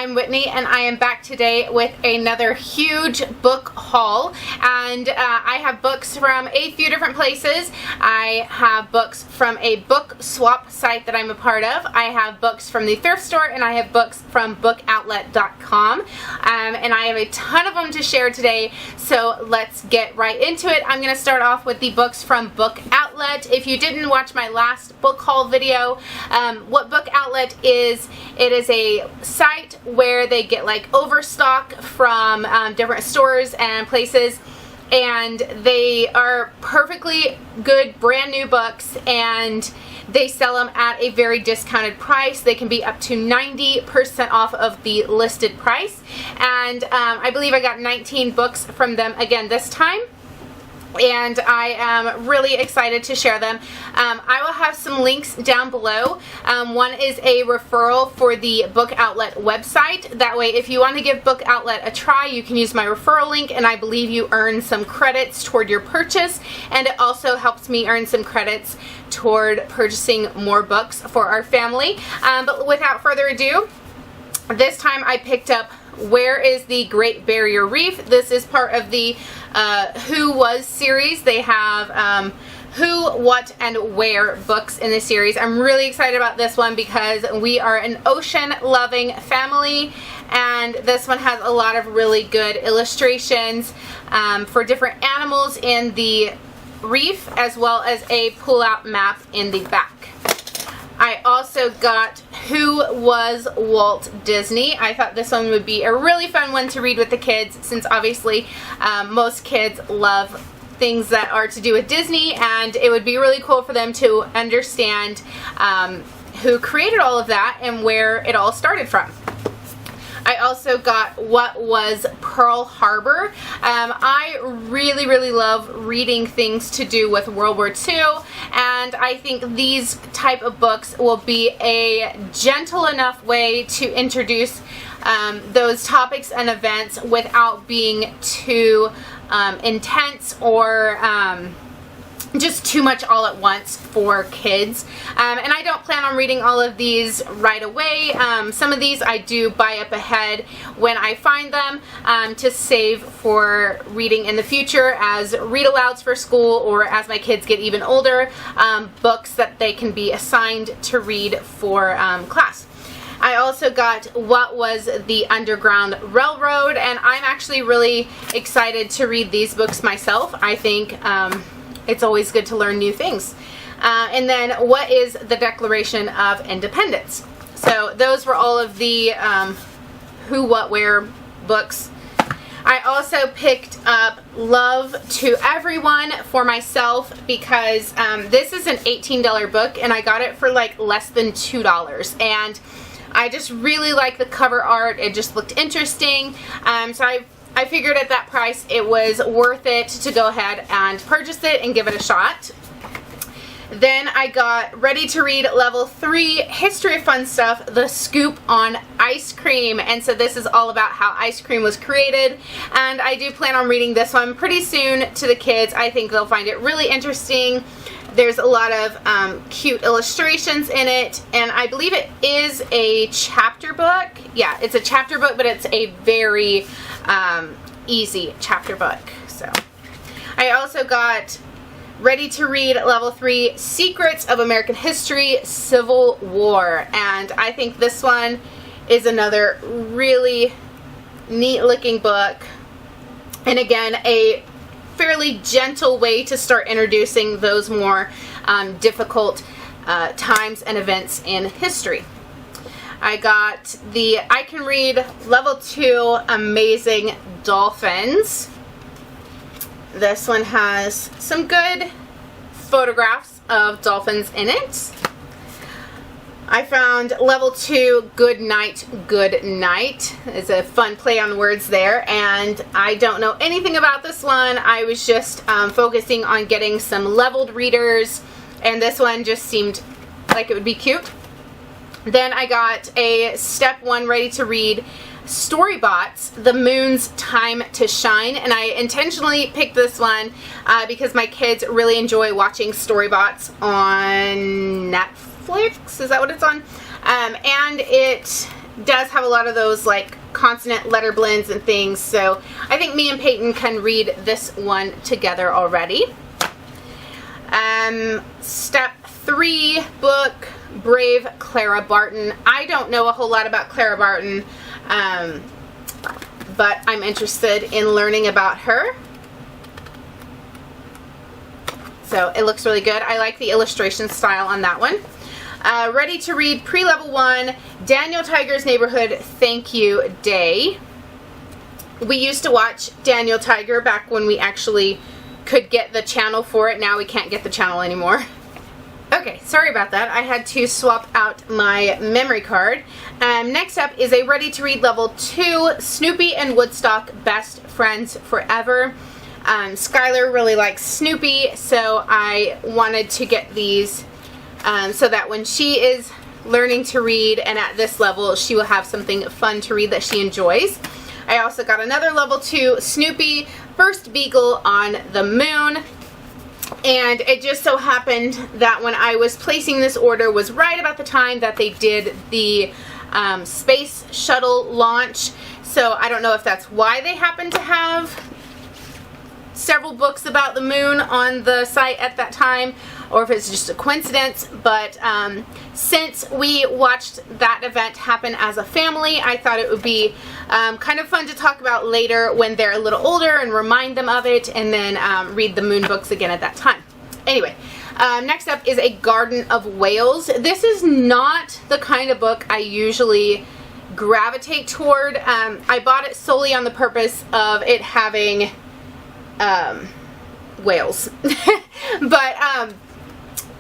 I'm Whitney, and I am back today with another huge book haul. And I have books from a few different places. I have books from a book swap site that I'm a part of. I have books from the thrift store, and I have books from bookoutlet.com. And I have a ton of them to share today, so let's get right into it. I'm going to start off with the books from Book Outlet. If you didn't watch my last book haul video, what Book Outlet is, it is a site where they get like overstock from different stores and places, and they are perfectly good brand new books, and they sell them at a very discounted price. They can be up to 90% off of the listed price, and I believe I got 19 books from them again this time, and I am really excited to share them. I will have some links down below. One is a referral for the Book Outlet website. That way, if you want to give Book Outlet a try, you can use my referral link, and I believe you earn some credits toward your purchase, and it also helps me earn some credits toward purchasing more books for our family. But without further ado, this time I picked up Where is the Great Barrier Reef? This is part of the Who Was series. They have Who, What, and Where books in this series. I'm really excited about this one because we are an ocean-loving family, and this one has a lot of really good illustrations for different animals in the reef, as well as a pull-out map in the back. I also got Who Was Walt Disney? I thought this one would be a really fun one to read with the kids, since obviously most kids love things that are to do with Disney, and it would be really cool for them to understand who created all of that and where it all started from. I also got What Was Pearl Harbor? I really love reading things to do with World War II, and I think these type of books will be a gentle enough way to introduce those topics and events without being too intense or just too much all at once for kids. And I don't plan on reading all of these right away. Some of these I do buy up ahead when I find them to save for reading in the future as read-alouds for school, or as my kids get even older, books that they can be assigned to read for class. I also got What Was the Underground Railroad? And I'm actually really excited to read these books myself. I think it's always good to learn new things. And then What is the Declaration of Independence? So those were all of the Who, What, Where books. I also picked up Love to Everyone for myself because this is an $18 book, and I got it for like less than $2. And I just really like the cover art. It just looked interesting. So I figured at that price it was worth it to go ahead and purchase it and give it a shot. Then I got Ready to Read Level 3, History of Fun Stuff, The Scoop on Ice Cream. And so this is all about how ice cream was created. And I do plan on reading this one pretty soon to the kids. I think they'll find it really interesting. There's a lot of cute illustrations in it, and I believe it is a chapter book. Yeah, it's a chapter book, but it's a very easy chapter book. So I also got Ready to Read Level 3, Secrets of American History, Civil War. And I think this one is another really neat looking book. And again, a fairly gentle way to start introducing those more difficult times and events in history. I got the I Can Read Level 2, Amazing Dolphins. This one has some good photographs of dolphins in it. I found Level 2, Good Night, Good Night. It's a fun play on words there, and I don't know anything about this one. I was just focusing on getting some leveled readers, and this one just seemed like it would be cute. Then I got a Step 1 Ready to Read Storybots, The Moon's Time to Shine, and I intentionally picked this one because my kids really enjoy watching Storybots on Netflix. Is that what it's on? And it does have a lot of those like consonant letter blends and things, so I think me and Peyton can read this one together already. Step 3 book, Brave Clara Barton. I don't know a whole lot about Clara Barton, but I'm interested in learning about her. So it looks really good. I like the illustration style on that one. Ready to read pre-level 1, Daniel Tiger's Neighborhood Thank You Day. We used to watch Daniel Tiger back when we actually could get the channel for it. Now we can't get the channel anymore. Okay, sorry about that. I had to swap out my memory card. Next up is a Ready to Read level 2, Snoopy and Woodstock Best Friends Forever. Skylar really likes Snoopy, so I wanted to get these so that when she is learning to read and at this level, she will have something fun to read that she enjoys. I also got another level 2, Snoopy, First Beagle on the Moon. And it just so happened that when I was placing this order was right about the time that they did the space shuttle launch. So I don't know if that's why they happen to have several books about the moon on the site at that time, or if it's just a coincidence, but since we watched that event happen as a family, I thought it would be kind of fun to talk about later when they're a little older and remind them of it, and then read the moon books again at that time. Anyway, next up is A Garden of Whales. This is not the kind of book I usually gravitate toward. I bought it solely on the purpose of it having whales. But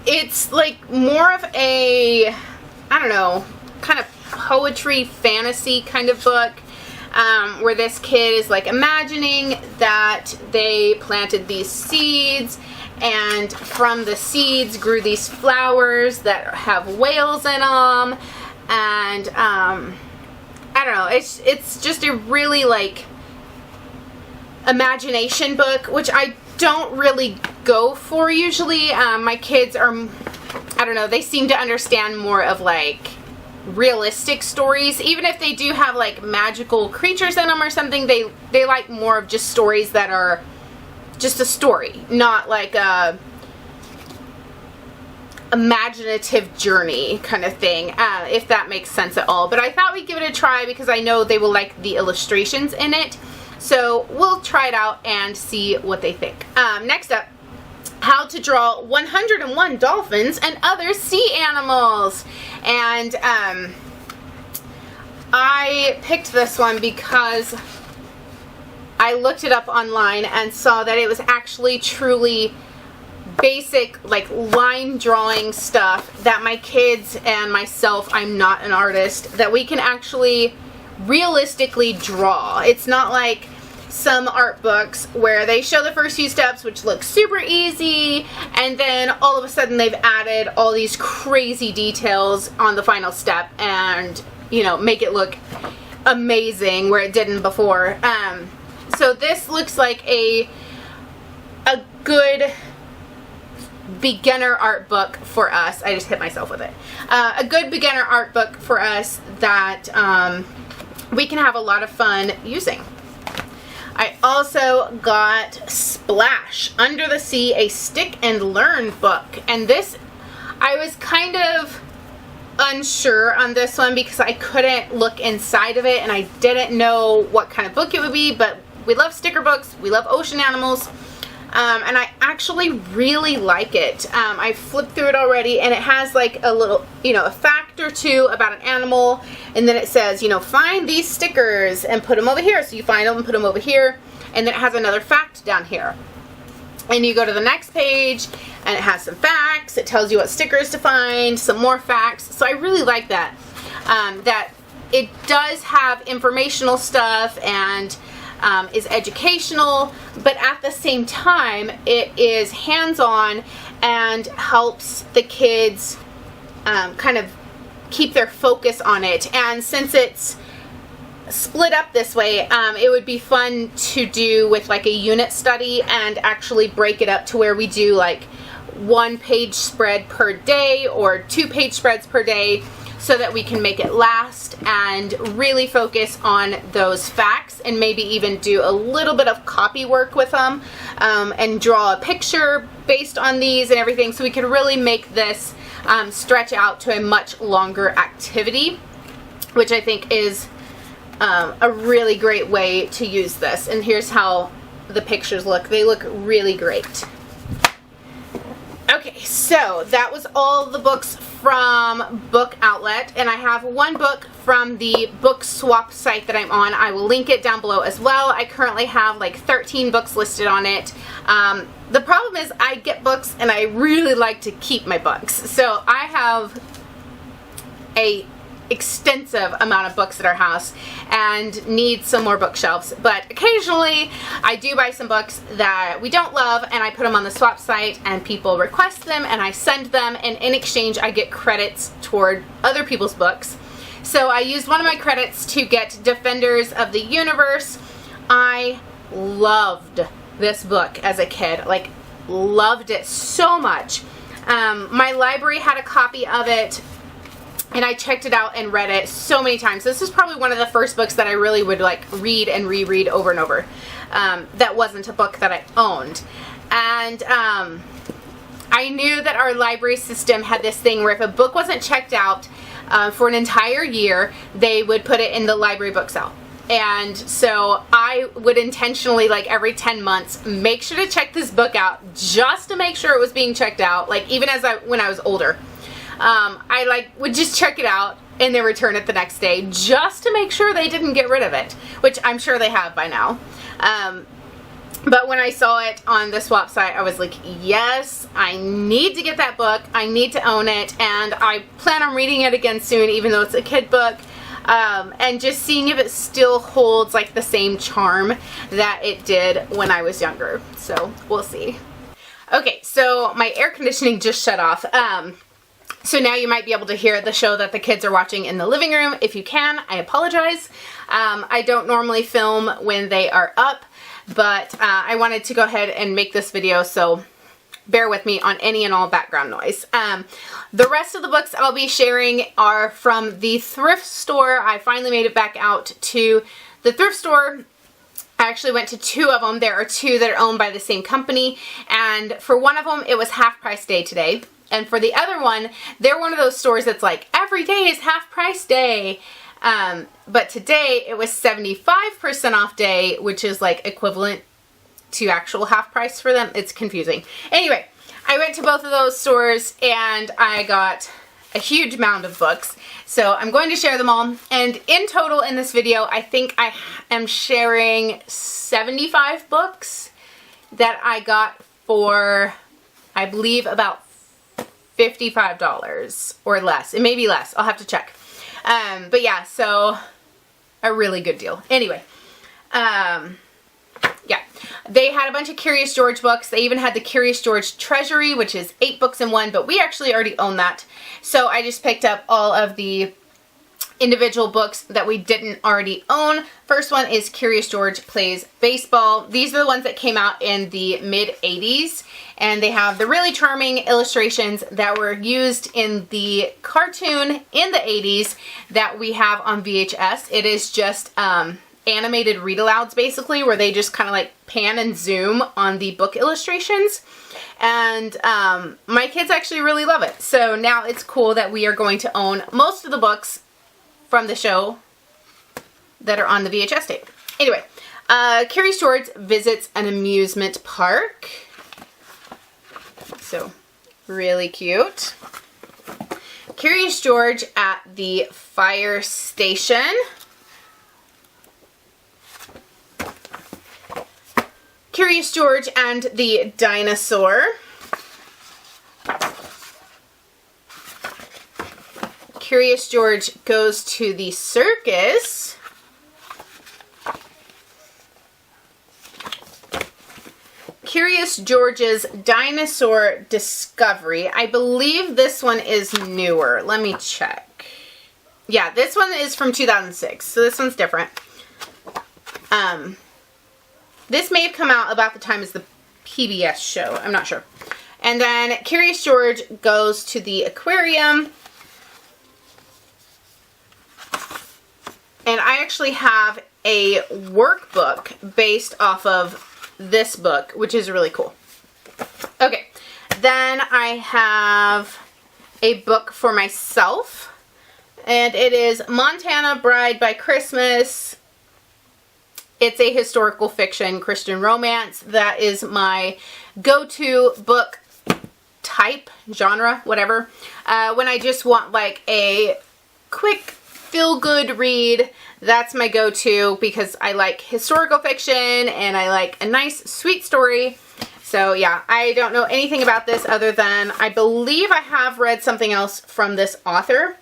it's like more of a, I don't know, kind of poetry fantasy kind of book, where this kid is like imagining that they planted these seeds, and from the seeds grew these flowers that have whales in them, and I don't know, it's just a really like imagination book, which I don't really go for usually. My kids are, I don't know, they seem to understand more of like realistic stories. Even if they do have like magical creatures in them or something, they like more of just stories that are just a story, not like a imaginative journey kind of thing, if that makes sense at all. But I thought we'd give it a try because I know they will like the illustrations in it. So we'll try it out and see what they think. Next up, How to Draw 101 Dolphins and Other Sea Animals. And I picked this one because I looked it up online and saw that it was actually truly basic like line drawing stuff that my kids and myself, I'm not an artist, that we can actually realistically draw. It's not like some art books where they show the first few steps, which look super easy, and then all of a sudden they've added all these crazy details on the final step and, you know, make it look amazing where it didn't before. So this looks like a good beginner art book for us. I just hit myself with it. A good beginner art book for us that we can have a lot of fun using. I also got Splash, Under the Sea, a Stick and Learn book. And this, I was kind of unsure on this one because I couldn't look inside of it and I didn't know what kind of book it would be, but we love sticker books, we love ocean animals, and I actually really like it. I flipped through it already and it has like a little, you know, a fact or two about an animal, and then it says, you know, find these stickers and put them over here. So you find them and put them over here, and then it has another fact down here. And you go to the next page and it has some facts. It tells you what stickers to find, some more facts. So I really like that. That it does have informational stuff and is educational, but at the same time it is hands-on and helps the kids kind of keep their focus on it. And since it's split up this way, it would be fun to do with like a unit study and actually break it up to where we do like 1-page spread per day or 2-page spreads per day, so that we can make it last and really focus on those facts, and maybe even do a little bit of copy work with them, and draw a picture based on these and everything, so we can really make this stretch out to a much longer activity, which I think is a really great way to use this. And here's how the pictures look. They look really great. Okay, so that was all the books from Book Outlet, and I have one book from the book swap site that I'm on. I will link it down below as well. I currently have like 13 books listed on it. The problem is I get books and I really like to keep my books. So I have a extensive amount of books at our house and need some more bookshelves, but occasionally I do buy some books that we don't love and I put them on the swap site and people request them and I send them, and in exchange I get credits toward other people's books. So I used one of my credits to get Defenders of the Universe. I loved this book as a kid, like loved it so much. My library had a copy of it, and I checked it out and read it so many times. This is probably one of the first books that I really would like read and reread over and over. That wasn't a book that I owned. And I knew that our library system had this thing where if a book wasn't checked out for an entire year, they would put it in the library book sale. And so I would intentionally, like every 10 months, make sure to check this book out just to make sure it was being checked out. Like even when I was older. I would just check it out and then return it the next day just to make sure they didn't get rid of it, which I'm sure they have by now. But when I saw it on the swap site, I was like, yes, I need to get that book. I need to own it, and I plan on reading it again soon, even though it's a kid book, and just seeing if it still holds like the same charm that it did when I was younger. So we'll see. Okay, so my air conditioning just shut off. So now you might be able to hear the show that the kids are watching in the living room. If you can, I apologize. I don't normally film when they are up, but I wanted to go ahead and make this video, so bear with me on any and all background noise. The rest of the books I'll be sharing are from the thrift store. I finally made it back out to the thrift store. I actually went to two of them. There are two that are owned by the same company, and for one of them, it was half price day today. And for the other one, they're one of those stores that's like, every day is half price day. But today it was 75% off day, which is like equivalent to actual half price for them. It's confusing. Anyway, I went to both of those stores and I got a huge amount of books. So I'm going to share them all. And in total in this video, I think I am sharing 75 books that I got for, I believe, about $55 or less. It may be less. I'll have to check. But yeah, so a really good deal. Anyway, yeah, they had a bunch of Curious George books. They even had the Curious George Treasury, which is 8 books in one, but we actually already own that. So I just picked up all of the individual books that we didn't already own. First one is Curious George Plays Baseball. These are the ones that came out in the mid-80s, and they have the really charming illustrations that were used in the cartoon in the 80s that we have on VHS. It is just animated read-alouds, basically, where they just kind of like pan and zoom on the book illustrations. And my kids actually really love it. So now it's cool that we are going to own most of the books from the show that are on the VHS tape. Anyway, Curious George visits an amusement park. So, really cute. Curious George at the fire station. Curious George and the dinosaur. Curious George goes to the circus. Curious George's Dinosaur Discovery. I believe this one is newer. Let me check. Yeah, this one is from 2006, so this one's different. This may have come out about the time as the PBS show. I'm not sure. And then Curious George goes to the aquarium. And I actually have a workbook based off of this book, which is really cool. Okay, then I have a book for myself, and it is Montana Bride by Christmas. It's a historical fiction Christian romance. That is my go-to book type, genre, whatever. When I just want like a quick feel-good read, that's my go-to because I like historical fiction and I like a nice, sweet story. So yeah, I don't know anything about this other than I believe I have read something else from this author.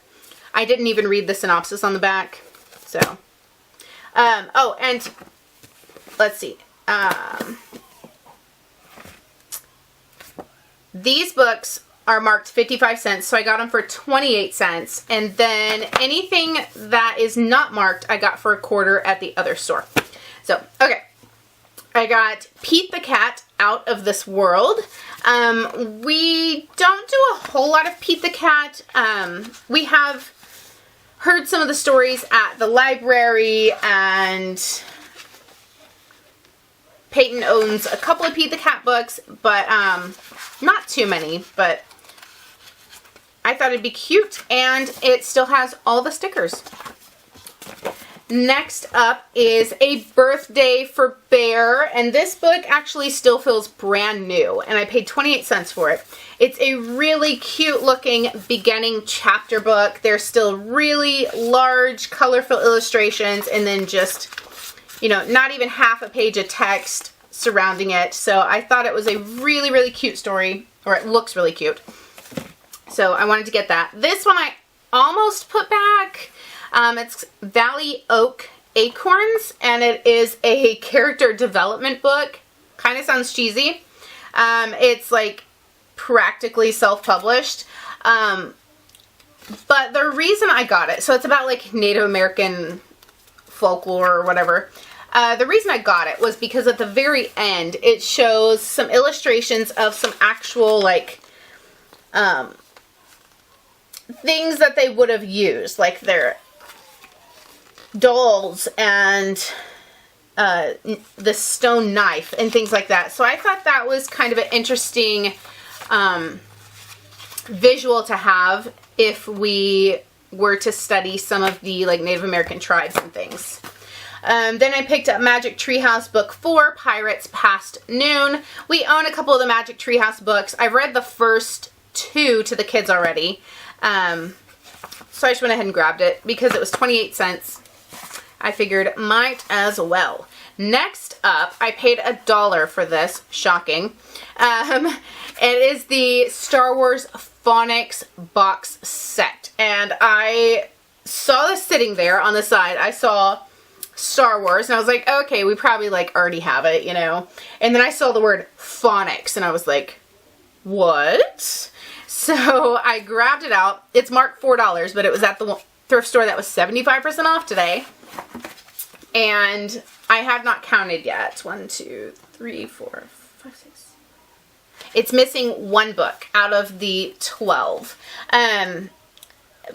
I didn't even read the synopsis on the back. So, oh, and let's see. These books are marked 55 cents, so I got them for 28 cents. And then anything that is not marked, I got for $1 at the other store. So, okay. I got Pete the Cat, Out of This World. We don't do a whole lot of Pete the Cat. We have heard some of the stories at the library, and Peyton owns a couple of Pete the Cat books, but not too many, but I thought it'd be cute, and it still has all the stickers. Next up is A Birthday for Bear, and this book actually still feels brand new, and I paid 28 cents for it. It's a really cute looking beginning chapter book. There's still really large, colorful illustrations, and then just, you know, not even half a page of text surrounding it. So I thought it was a really, really cute story, or it looks really cute. So I wanted to get that. This one I almost put back. It's Valley Oak Acorns, and it is a character development book. Kind of sounds cheesy. It's like practically self-published. But the reason I got it, so it's about like Native American folklore or whatever. The reason I got it was because at the very end, it shows some illustrations of some actual like things that they would have used, like their dolls and the stone knife and things like that. So I thought that was kind of an interesting visual to have if we were to study some of the like Native American tribes and things. Then I picked up Magic Treehouse Book 4, Pirates Past Noon. We own a couple of the Magic Treehouse books. I've read the first 2 to the kids already. So I just went ahead and grabbed it because it was 28 cents. I figured might as well. Next up, I paid $1 for this. Shocking. It is the Star Wars Phonics box set. And I saw this sitting there on the side. I saw Star Wars and I was like, okay, we probably like already have it, you know. And then I saw the word phonics and I was like, what? So I grabbed it out. It's marked $4, but it was at the thrift store that was 75% off today. And I have not counted yet. 1, 2, 3, 4, 5, 6. It's missing 1 book out of the 12.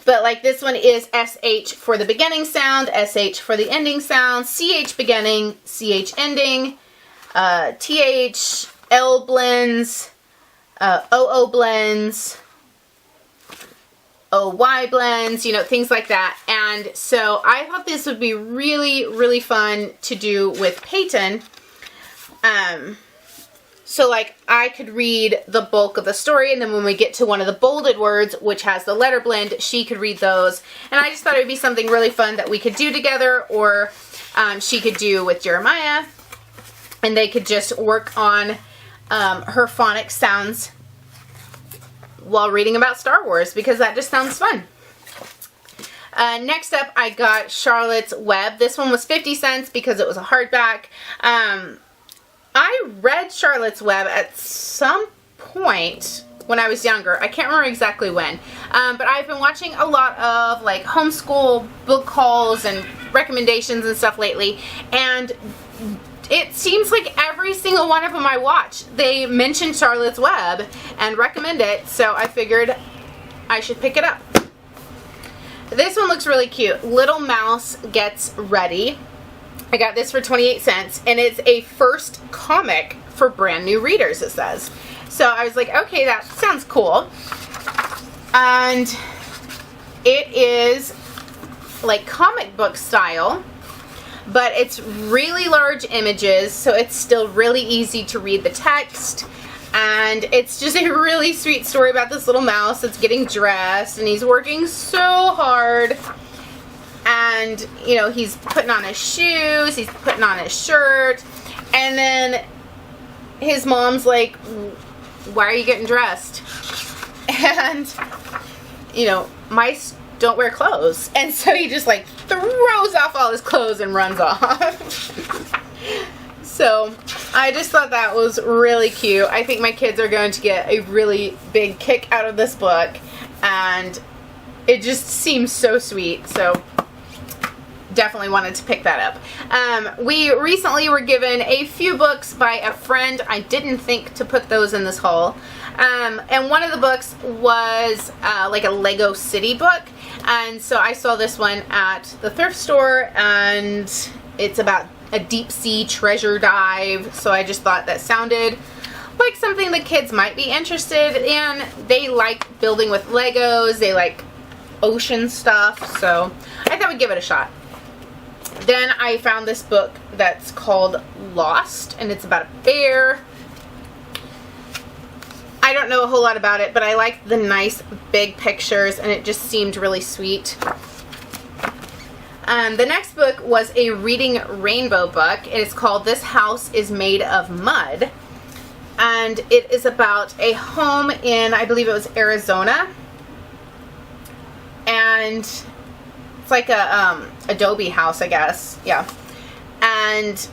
But like this one is SH for the beginning sound, SH for the ending sound, CH beginning, CH ending, TH, L blends, OO blends, OY blends, you know, things like that. And so I thought this would be really, really fun to do with Peyton. So like I could read the bulk of the story, and then when we get to one of the bolded words, which has the letter blend, she could read those. And I just thought it would be something really fun that we could do together, or she could do with Jeremiah, and they could just work on her phonics sounds while reading about Star Wars, because that just sounds fun. Next up, I got Charlotte's Web. This one was 50 cents because it was a hardback. I read Charlotte's Web at some point when I was younger. I can't remember exactly when. But I've been watching a lot of like homeschool book hauls and recommendations and stuff lately. And it seems like every single one of them I watch, they mention Charlotte's Web and recommend it. So I figured I should pick it up. This one looks really cute. Little Mouse Gets Ready. I got this for 28 cents, and it's a first comic for brand new readers, it says. So I was like, okay, that sounds cool. And it is like comic book style, but it's really large images, so it's still really easy to read the text. And it's just a really sweet story about this little mouse that's getting dressed, and he's working so hard. And, you know, he's putting on his shoes, he's putting on his shirt, and then his mom's like, why are you getting dressed? And, you know, mice don't wear clothes. And so he just like throws off all his clothes and runs off. So I just thought that was really cute. I think my kids are going to get a really big kick out of this book, and it just seems so sweet. So definitely wanted to pick that up. We recently were given a few books by a friend. I didn't think to put those in this haul. And one of the books was like a Lego City book. And so I saw this one at the thrift store, and it's about a deep sea treasure dive. So I just thought that sounded like something the kids might be interested in. They like building with Legos. They like ocean stuff. So I thought we'd give it a shot. Then I found this book that's called Lost, and it's about a bear. I don't know a whole lot about it, but I like the nice big pictures, and it just seemed really sweet. The next book was a Reading Rainbow book. It is called This House is Made of Mud, and it is about a home in, I believe it was Arizona, and it's like a adobe house, I guess. Yeah. And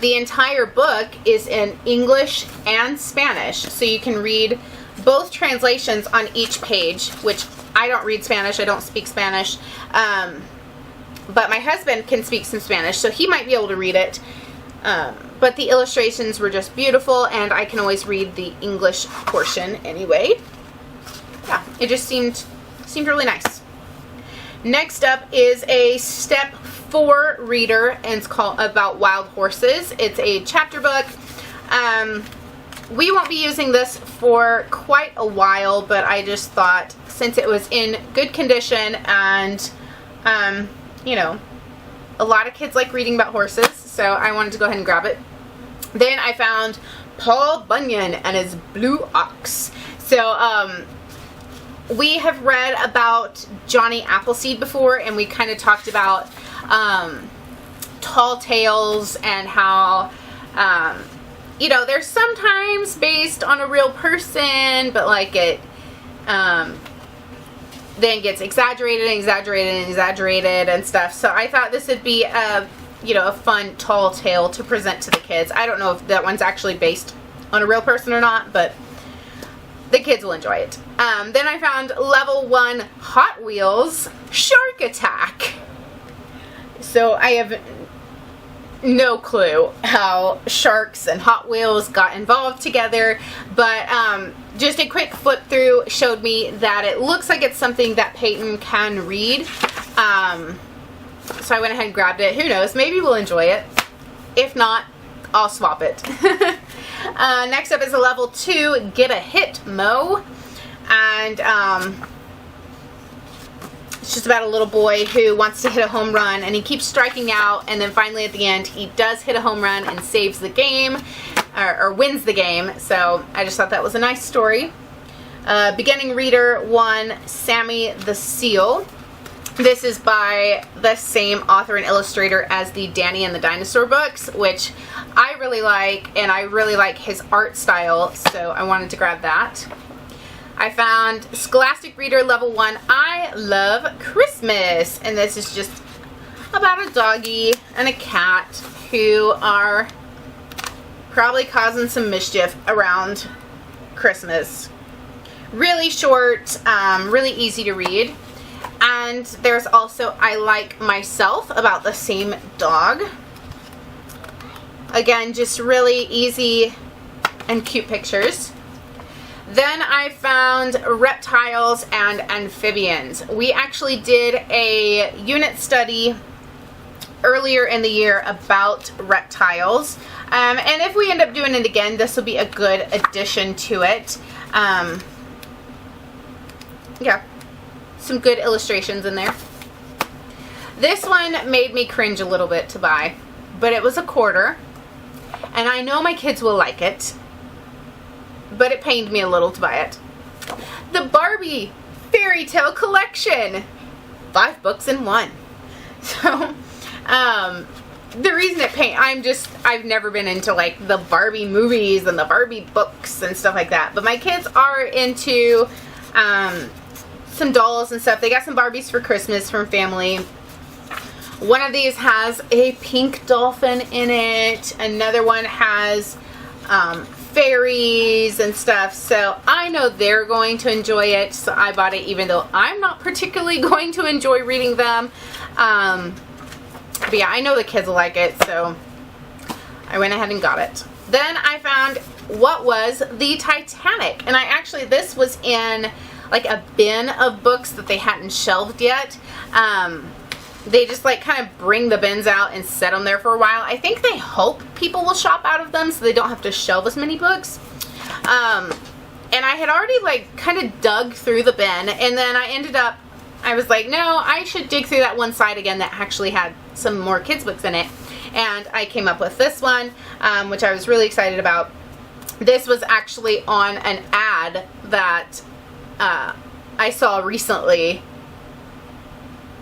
the entire book is in English and Spanish, so you can read both translations on each page, which I don't read Spanish. I don't speak Spanish. But my husband can speak some Spanish, so he might be able to read it. But the illustrations were just beautiful, and I can always read the English portion anyway. Yeah, it just seemed really nice. Next up is a Step 4 reader, and it's called About Wild Horses. It's a chapter book. We won't be using this for quite a while, but I just thought since it was in good condition, and you know, a lot of kids like reading about horses, so I wanted to go ahead and grab it. Then I found Paul Bunyan and his Blue Ox. So we have read about Johnny Appleseed before, and we kind of talked about tall tales and how you know, they're sometimes based on a real person, but like it then gets exaggerated and exaggerated and exaggerated and stuff. So I thought this would be a, you know, a fun tall tale to present to the kids. I don't know if that one's actually based on a real person or not, but the kids will enjoy it. Then I found Level 1 Hot Wheels Shark Attack. So I have no clue how sharks and Hot Wheels got involved together, but just a quick flip through showed me that it looks like it's something that Peyton can read. So I went ahead and grabbed it. Who knows? Maybe we'll enjoy it. If not, I'll swap it. Next up is a Level 2 Get a Hit Mo, and it's just about a little boy who wants to hit a home run, and he keeps striking out, and then finally at the end he does hit a home run and saves the game, or wins the game. So I just thought that was a nice story. Beginning Reader 1, Sammy the Seal. This is by the same author and illustrator as the Danny and the Dinosaur books, which I really like, and I really like his art style, so I wanted to grab that. I found Scholastic Reader Level 1, I Love Christmas, and this is just about a doggy and a cat who are probably causing some mischief around Christmas. Really short, really easy to read. And there's also I Like Myself, about the same dog. Again, just really easy and cute pictures. Then I found reptiles and amphibians. We actually did a unit study earlier in the year about reptiles. And if we end up doing it again, this will be a good addition to it. Yeah, some good illustrations in there. This one made me cringe a little bit to buy, but it was $0.25, and I know my kids will like it, but it pained me a little to buy it. The Barbie Fairy Tale Collection, 5 books in one. So, the reason I've never been into like the Barbie movies and the Barbie books and stuff like that, but my kids are into some dolls and stuff. They got some Barbies for Christmas from family. One of these has a pink dolphin in it. Another one has fairies and stuff. So I know they're going to enjoy it. So I bought it even though I'm not particularly going to enjoy reading them. But yeah, I know the kids will like it. So I went ahead and got it. Then I found what was the Titanic. And this was in like a bin of books that they hadn't shelved yet. They just like kind of bring the bins out and set them there for a while. I think they hope people will shop out of them so they don't have to shelve as many books. And I had already like kind of dug through the bin, and then I was like, no, I should dig through that one side again that actually had some more kids books in it. And I came up with this one, which I was really excited about. This was actually on an ad that I saw recently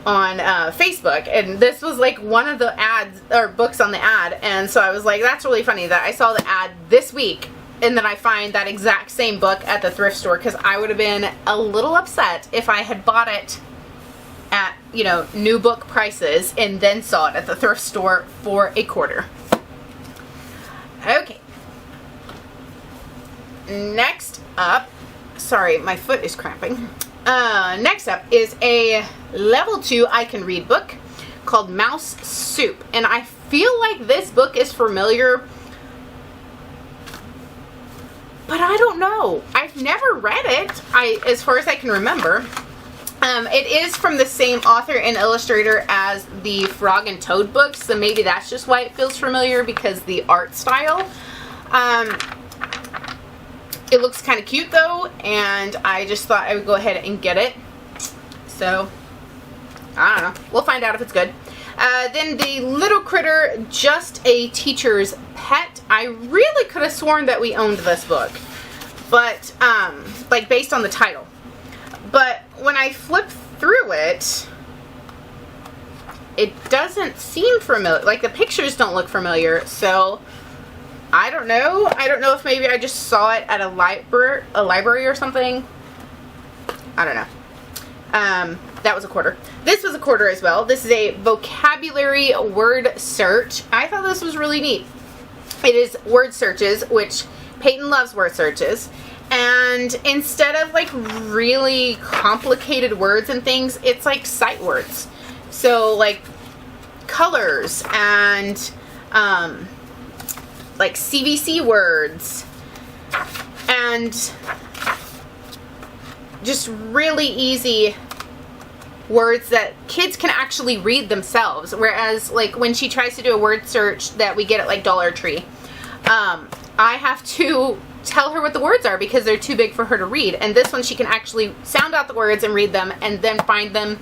on Facebook, and this was like one of the ads or books on the ad, and so I was like, that's really funny that I saw the ad this week and then I find that exact same book at the thrift store, because I would have been a little upset if I had bought it at, you know, new book prices and then saw it at the thrift store for $0.25. Okay, next up, sorry, my foot is cramping. Next up is a level 2 I can read book called Mouse Soup, and I feel like this book is familiar, but I don't know. I've never read it, as far as I can remember. It is from the same author and illustrator as the Frog and Toad books, so maybe that's just why it feels familiar, because the art style. It looks kind of cute though, and I just thought I would go ahead and get it. So, I don't know. We'll find out if it's good. Then the Little Critter, Just a Teacher's Pet. I really could have sworn that we owned this book, but, like based on the title. But when I flip through it, it doesn't seem familiar. Like the pictures don't look familiar, so I don't know. I don't know if maybe I just saw it at a library or something. I don't know. That was $0.25. This was $0.25 as well. This is a vocabulary word search. I thought this was really neat. It is word searches, which Peyton loves word searches. And instead of like really complicated words and things, it's like sight words. So like colors and like CVC words and just really easy words that kids can actually read themselves. Whereas like when she tries to do a word search that we get at like Dollar Tree, I have to tell her what the words are because they're too big for her to read. And this one she can actually sound out the words and read them and then find them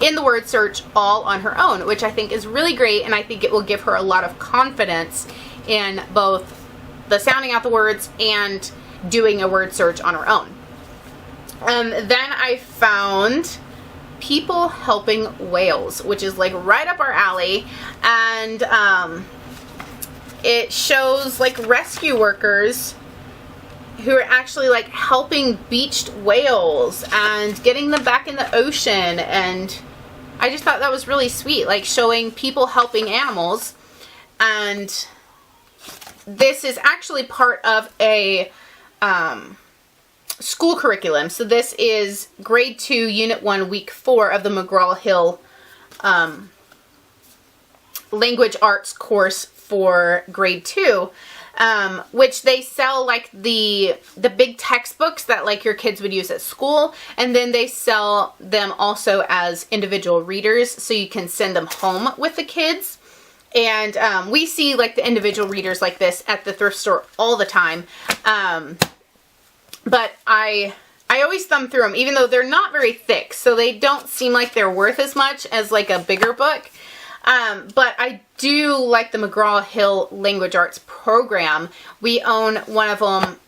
in the word search all on her own, which I think is really great, and I think it will give her a lot of confidence in both the sounding out the words and doing a word search on her own. Then I found People Helping Whales, which is like right up our alley, and it shows like rescue workers who are actually like helping beached whales and getting them back in the ocean, and I just thought that was really sweet, like showing people helping animals. And this is actually part of a school curriculum. So this is grade 2, unit 1, week 4 of the McGraw-Hill language arts course for grade 2. which they sell like the big textbooks that like your kids would use at school, and then they sell them also as individual readers, so you can send them home with the kids. And we see like the individual readers like this at the thrift store all the time. But I always thumb through them, even though they're not very thick, so they don't seem like they're worth as much as like a bigger book. But I do like the McGraw-Hill Language Arts program. We own one of them,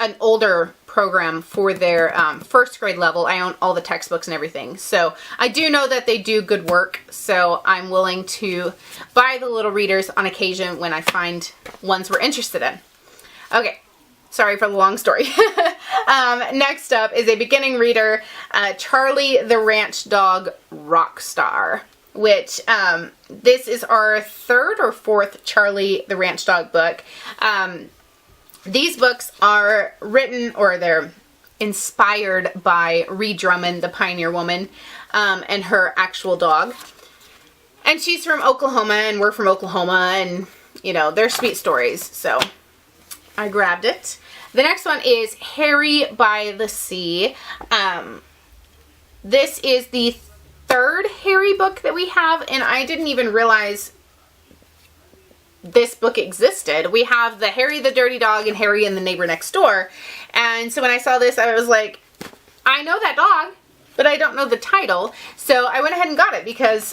an older program for their first grade level. I own all the textbooks and everything. So I do know that they do good work. So I'm willing to buy the little readers on occasion when I find ones we're interested in. Okay. Sorry for the long story. Next up is a beginning reader, Charlie the Ranch Dog Rockstar, which this is our third or fourth Charlie the Ranch Dog book. These books are written, or they're inspired by Ree Drummond, the pioneer woman, and her actual dog. And she's from Oklahoma, and we're from Oklahoma, and, you know, they're sweet stories, so I grabbed it. The next one is Harry by the Sea. This is the third Harry book that we have, and I didn't even realize this book existed. We have the Harry the Dirty Dog and Harry and the Neighbor Next Door. And so when I saw this, I was like, I know that dog, but I don't know the title. So I went ahead and got it because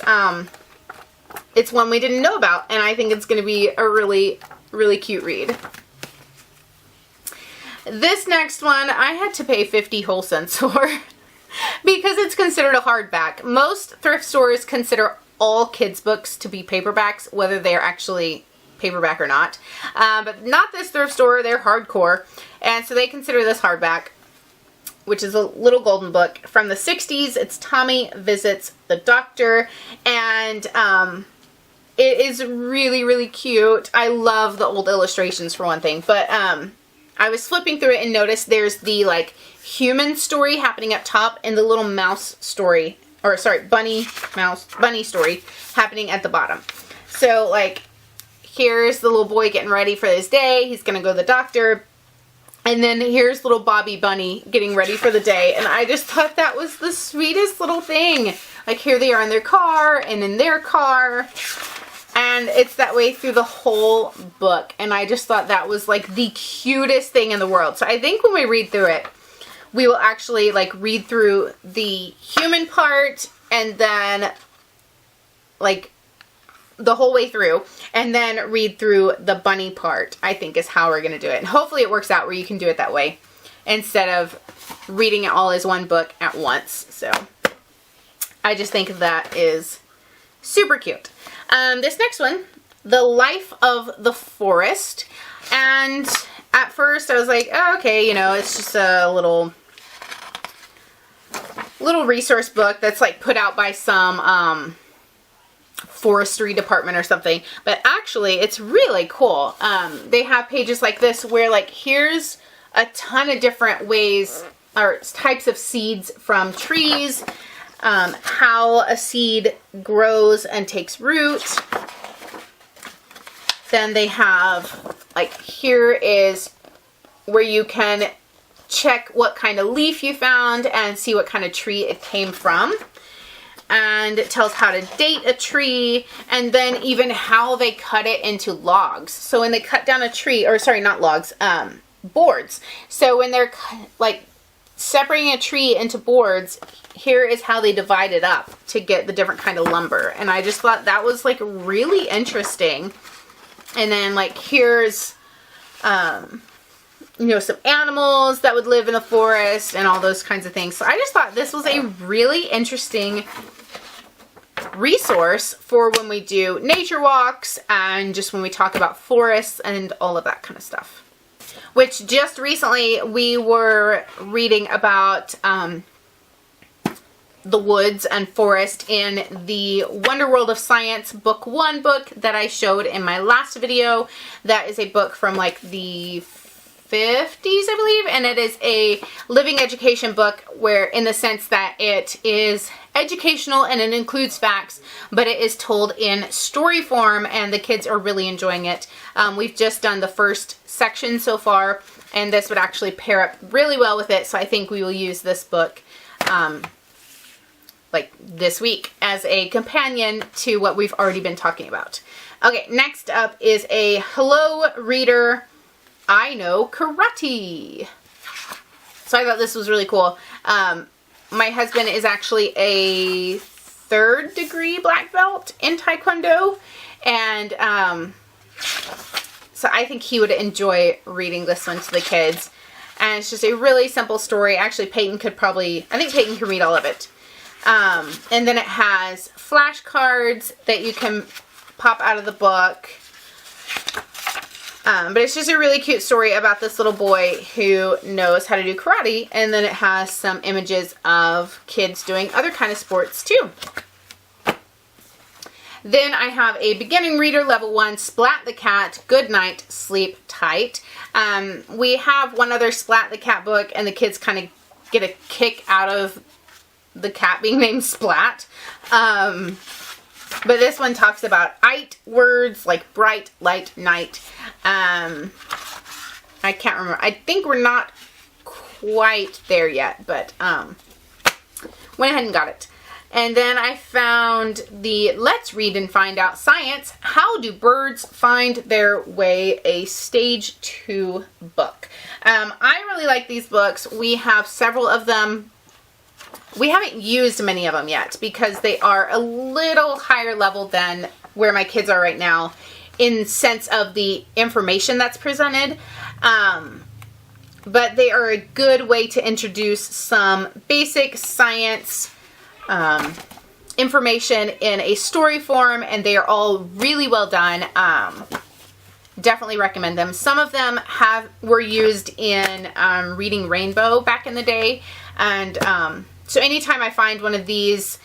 it's one we didn't know about, and I think it's going to be a really, really cute read. This next one, I had to pay 50 whole cents for because it's considered a hardback. Most thrift stores consider all kids' books to be paperbacks, whether they're actually paperback or not. But not this thrift store, they're hardcore. And so they consider this hardback, which is a little golden book from the 60s. It's Tommy Visits the Doctor. And it is really, really cute. I love the old illustrations for one thing. But I was flipping through it and noticed there's the like human story happening up top and the little mouse story, or sorry, bunny story happening at the bottom. So like here's the little boy getting ready for his day. He's gonna go to the doctor. And then here's little Bobby Bunny getting ready for the day. And I just thought that was the sweetest little thing. Like here they are in their car and in their car. And it's that way through the whole book. And I just thought that was like the cutest thing in the world. So I think when we read through it, we will actually like read through the human part and then like the whole way through, and then read through the bunny part, I think is how we're going to do it. And hopefully it works out where you can do it that way instead of reading it all as one book at once. So I just think that is super cute. This next one, The Life of the Forest. And at first I was like, oh, okay, you know, it's just a little resource book that's like put out by some forestry department or something. But actually it's really cool. They have pages like this where like here's a ton of different ways or types of seeds from trees, how a seed grows and takes root. Then they have like here is where you can check what kind of leaf you found and see what kind of tree it came from. And it tells how to date a tree, and then even how they cut it into logs. So when they cut down a tree, or sorry, not logs, boards. So when they're like separating a tree into boards, here is how they divide it up to get the different kind of lumber. And I just thought that was like really interesting. And then like here's you know, some animals that would live in the forest and all those kinds of things. So I just thought this was a really interesting resource for when we do nature walks and just when we talk about forests and all of that kind of stuff. Which just recently we were reading about the woods and forest in the Wonder World of Science Book 1 book that I showed in my last video. That is a book from like the 50s, I believe, and it is a living education book where, in the sense that it is educational and it includes facts, but it is told in story form, and the kids are really enjoying it. We've just done the first section so far, and this would actually pair up really well with it, so I think we will use this book like this week as a companion to what we've already been talking about. Okay, next up is a Hello Reader, I Know Karate. So I thought this was really cool. My husband is actually a 3rd degree black belt in Taekwondo, and so I think he would enjoy reading this one to the kids. And it's just a really simple story. Actually, I think Peyton can read all of it. And then it has flashcards that you can pop out of the book. But it's just a really cute story about this little boy who knows how to do karate. And then it has some images of kids doing other kind of sports too. Then I have a beginning reader, level 1, Splat the Cat, Good Night, Sleep Tight. We have one other Splat the Cat book, and the kids kind of get a kick out of the cat being named Splat. But this one talks about "ite" words like bright, light, night. I can't remember. I think we're not quite there yet, but went ahead and got it. And then I found the Let's Read and Find Out Science, How Do Birds Find Their Way, a Stage 2 book. I really like these books. We have several of them. We haven't used many of them yet because they are a little higher level than where my kids are right now in sense of the information that's presented. But they are a good way to introduce some basic science information in a story form, and they are all really well done. Definitely recommend them. Some of them were used in Reading Rainbow back in the day, and so anytime I find one of these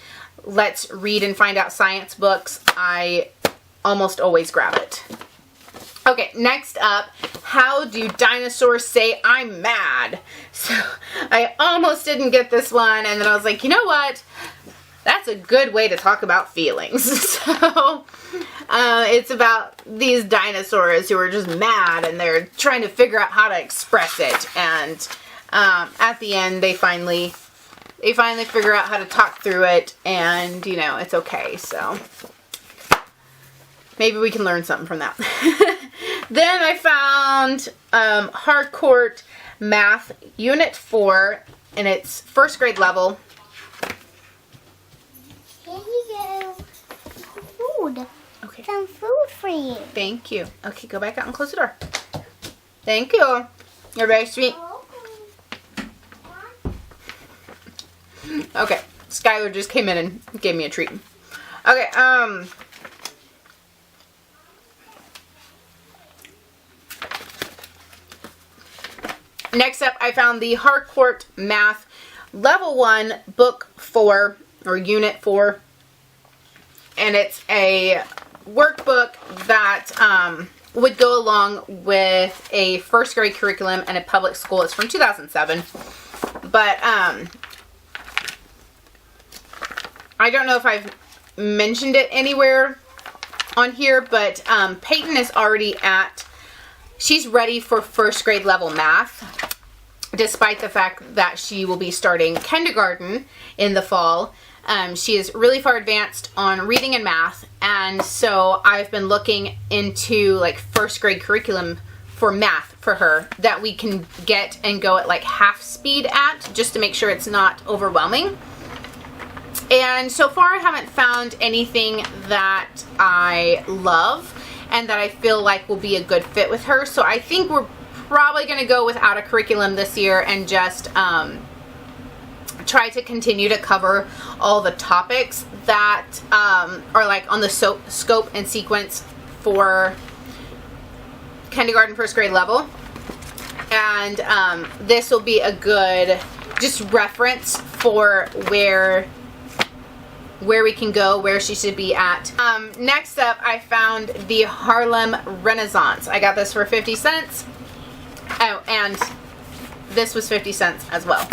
Let's Read and Find Out Science books, I almost always grab it. Okay, next up, How Do Dinosaurs Say I'm Mad? So I almost didn't get this one, and then I was like, you know what? That's a good way to talk about feelings. So it's about these dinosaurs who are just mad, and they're trying to figure out how to express it. And at the end, they finally figure out how to talk through it, and you know, it's okay. So maybe we can learn something from that. Then I found Harcourt Math Unit 4, and it's 1st grade level. Here you go. Food. Okay. Some food for you. Thank you. Okay, go back out and close the door. Thank you. You're very sweet. Okay, Skylar just came in and gave me a treat. Okay, next up, I found the Harcourt Math Level 1 Book 4, or Unit 4, and it's a workbook that would go along with a 1st grade curriculum in a public school. It's from 2007, but I don't know if I've mentioned it anywhere on here, but Peyton is already she's ready for 1st grade level math, despite the fact that she will be starting kindergarten in the fall. She is really far advanced on reading and math, and so I've been looking into like 1st grade curriculum for math for her that we can get and go at like half speed at, just to make sure it's not overwhelming. And so far I haven't found anything that I love and that I feel like will be a good fit with her. So I think we're probably going to go without a curriculum this year and just try to continue to cover all the topics that are like on the scope and sequence for kindergarten 1st grade level. And this will be a good just reference for where we can go, where she should be at. Next up, I found the Harlem Renaissance. I got this for 50 cents. Oh, and this was 50 cents as well.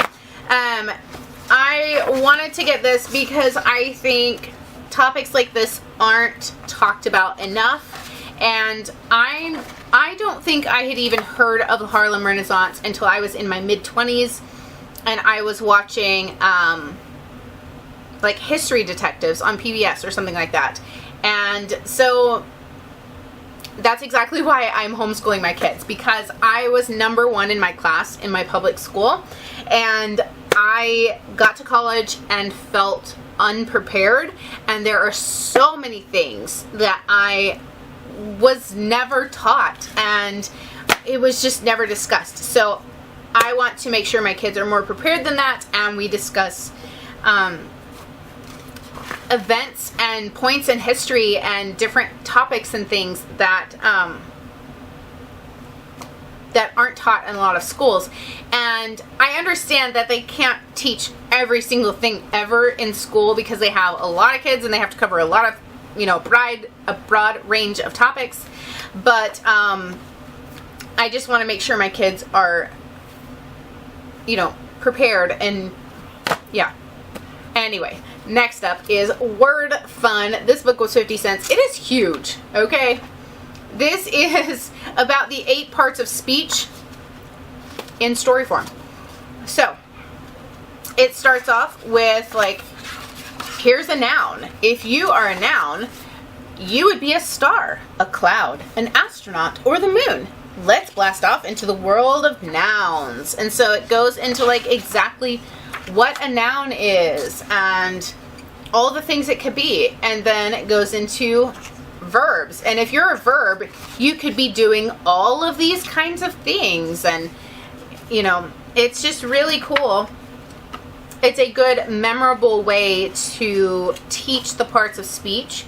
I wanted to get this because I think topics like this aren't talked about enough, and I don't think I had even heard of the Harlem Renaissance until I was in my mid-20s, and I was watching like History Detectives on PBS or something like that. And so that's exactly why I'm homeschooling my kids, because I was #1 in my class in my public school, and I got to college and felt unprepared, and there are so many things that I was never taught, and it was just never discussed. So I want to make sure my kids are more prepared than that, and we discuss events and points in history and different topics and things that that aren't taught in a lot of schools. And I understand that they can't teach every single thing ever in school because they have a lot of kids and they have to cover a lot of, you know, a broad range of topics. But I just want to make sure my kids are, you know, prepared. And yeah. Anyway, next up is Word Fun. This book was 50 cents. It is huge, okay? This is about the 8 parts of speech in story form. So, it starts off with, like, here's a noun. If you are a noun, you would be a star, a cloud, an astronaut, or the moon. Let's blast off into the world of nouns. And so it goes into, like, exactly what a noun is and all the things it could be. And then it goes into verbs. And if you're a verb, you could be doing all of these kinds of things. And, you know, it's just really cool. It's a good, memorable way to teach the parts of speech.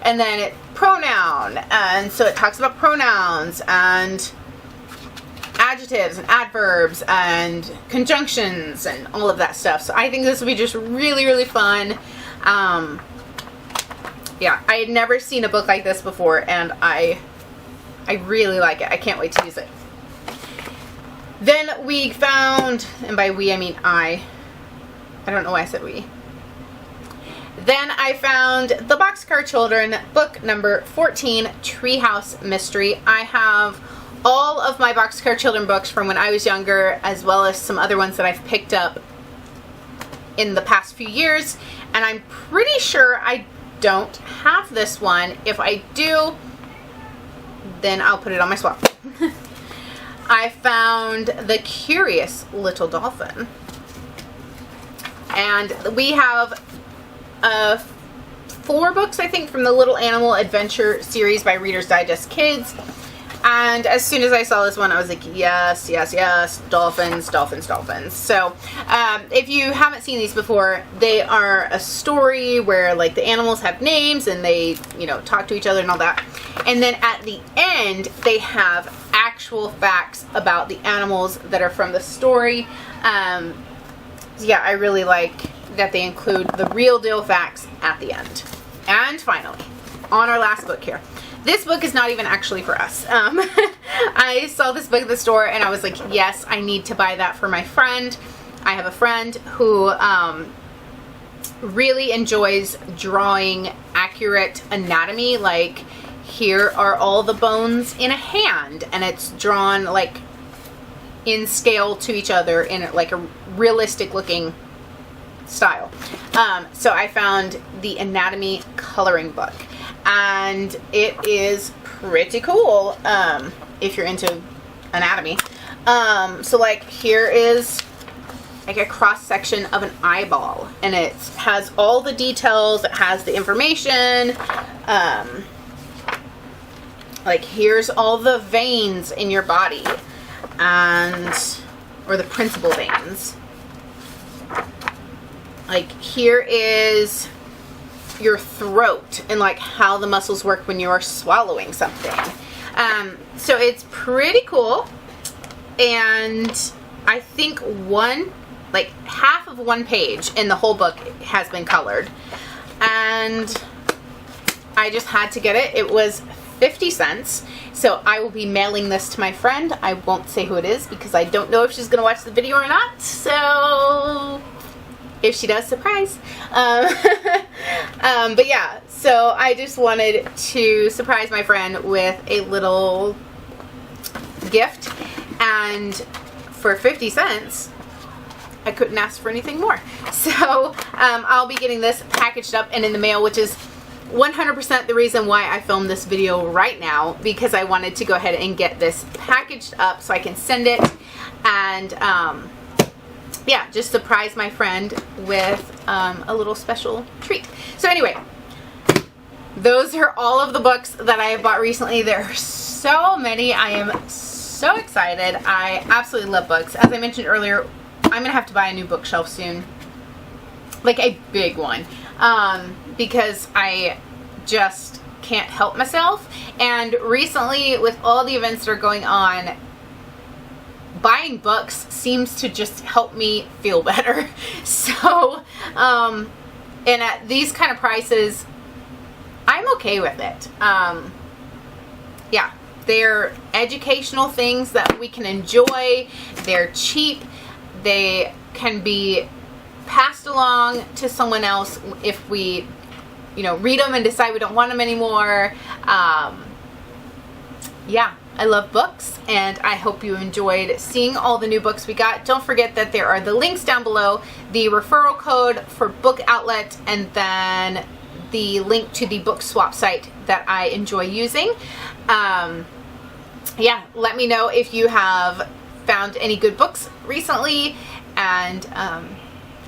And then pronoun. And so it talks about pronouns and adjectives and adverbs and conjunctions and all of that stuff. So I think this will be just really, really fun. Yeah, I had never seen a book like this before, and I really like it. I can't wait to use it. Then we found, and by we I mean I don't know why I said we. Then I found The Boxcar Children, book number 14, Treehouse Mystery. I have all of my Boxcar Children books from when I was younger, as well as some other ones that I've picked up in the past few years, and I'm pretty sure I don't have this one. If I do, then I'll put it on my swap. I found The Curious Little Dolphin, and we have 4 books, I think, from the Little Animal Adventure series by Reader's Digest Kids. And as soon as I saw this one, I was like, yes, yes, yes, dolphins, dolphins, dolphins. So if you haven't seen these before, they are a story where, like, the animals have names and they, you know, talk to each other and all that. And then at the end, they have actual facts about the animals that are from the story. Yeah, I really like that they include the real deal facts at the end. And finally, on our last book here. This book is not even actually for us. I saw this book at the store and I was like, yes, I need to buy that for my friend. I have a friend who really enjoys drawing accurate anatomy. Like, here are all the bones in a hand, and it's drawn like in scale to each other in like a realistic looking style. So I found the anatomy coloring book, and it is pretty cool if you're into anatomy. So like, here is like a cross section of an eyeball, and it has all the details, it has the information, like here's all the veins in your body, or the principal veins. Like, here is your throat and like how the muscles work when you are swallowing something. So it's pretty cool, and I think half of one page in the whole book has been colored, and I just had to get it. It was 50 cents. So I will be mailing this to my friend. I won't say who it is because I don't know if she's going to watch the video or not. So if she does, surprise. But yeah, so I just wanted to surprise my friend with a little gift, and for 50 cents I couldn't ask for anything more. So I'll be getting this packaged up and in the mail, which is 100% the reason why I filmed this video right now, because I wanted to go ahead and get this packaged up so I can send it and yeah, just surprise my friend with a little special treat. So anyway, those are all of the books that I have bought recently. There are so many. I am so excited. I absolutely love books. As I mentioned earlier, I'm gonna have to buy a new bookshelf soon, like a big one, because I just can't help myself. And recently, with all the events that are going on, buying books seems to just help me feel better. So, and at these kind of prices, I'm okay with it. Yeah, they're educational things that we can enjoy. They're cheap. They can be passed along to someone else if we, you know, read them and decide we don't want them anymore. Yeah, I love books, and I hope you enjoyed seeing all the new books we got. Don't forget that there are the links down below, the referral code for Book Outlet, and then the link to the book swap site that I enjoy using. Yeah, let me know if you have found any good books recently, and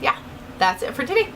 yeah, that's it for today.